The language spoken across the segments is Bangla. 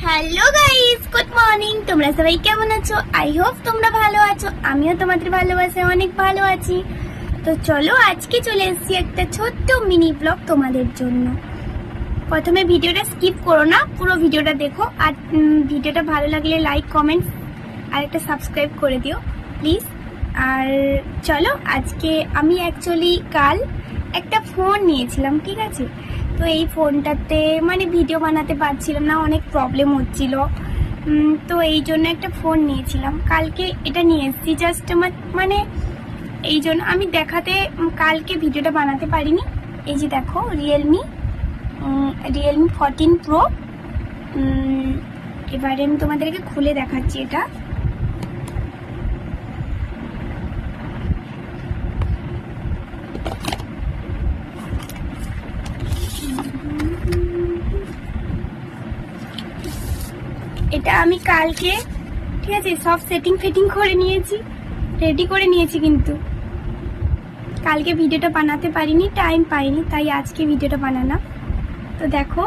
Hello guys, good morning. তোমরা সবাই কেমন আছো? আই হোপ তোমরা ভালো আছো। আমিও তোমাদের ভালোবাসায় অনেক ভালো আছি। তো চলো আজকে চলে এসেছি একটা ছোট্ট মিনি ব্লগ তোমাদের জন্য। প্রথমে ভিডিওটা স্কিপ করো না, পুরো ভিডিওটা দেখো। আর ভিডিওটা ভালো লাগলে লাইক, কমেন্ট আর একটা সাবস্ক্রাইব করে দিও প্লিজ। আর চলো, আজকে আমি অ্যাকচুয়ালি কাল একটা ফোন নিয়েছিলাম, ঠিক আছে? তো এই ফোনটাতে মানে ভিডিও বানাতে পারছিলাম না, অনেক প্রবলেম হচ্ছিল। তো এই জন্য একটা ফোন নিয়েছিলাম, কালকে এটা নিয়ে এসেছি। জাস্ট মানে এই জন্য আমি দেখাতে কালকে ভিডিওটা বানাতে পারিনি। এই যে দেখো, রিয়েলমি 14 প্রো। এবারে আমি তোমাদেরকে খুলে দেখাচ্ছি এটা। এটা আমি কালকে, ঠিক আছে, সব সেটিং করে নিয়েছি, রেডি করে নিয়েছি, কিন্তু কালকে ভিডিওটা বানাতে পারিনি, টাইম পাইনি, তাই আজকে ভিডিওটা বানালাম। তো দেখো,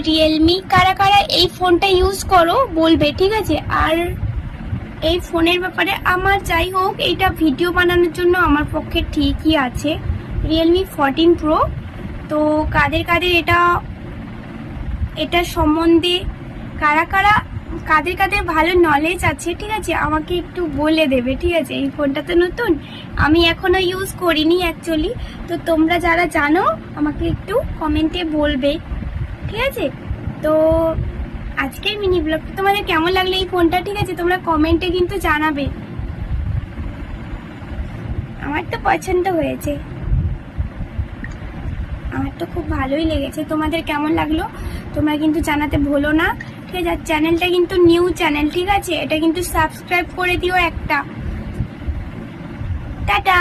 রিয়েলমি কারা কারা এই ফোনটা ইউজ করো বলবে, ঠিক আছে? আর এই ফোনের ব্যাপারে আমার যাই হোক, এইটা ভিডিও বানানোর জন্য আমার পক্ষে ঠিকই আছে। Realme 14 pro. তো কাদের এটা সম্বন্ধে কাদের ভালো নলেজ আছে, ঠিক আছে, আমাকে একটু বলে দেবে, ঠিক আছে? এই ফোনটা তো নতুন, আমি এখনো ইউজ করিনি অ্যাকচুয়ালি। তো তোমরা যারা জানো আমাকে একটু কমেন্টে বলবে, ঠিক আছে? তো আজকের মিনি ব্লগটা তোমাদের কেমন লাগলো এই ফোনটা, ঠিক আছে, তোমরা কমেন্টে কিন্তু জানাবে। আমার তো পছন্দ হয়েছে, আমার তো খুব ভালোই লেগেছে। তোমাদের কেমন লাগলো তোমরা কিন্তু জানাতে ভুলো না, ঠিক আছে? আর চ্যানেলটা কিন্তু নিউ চ্যানেল, ঠিক আছে? এটা কিন্তু সাবস্ক্রাইব করে দিও একটা। টাটা।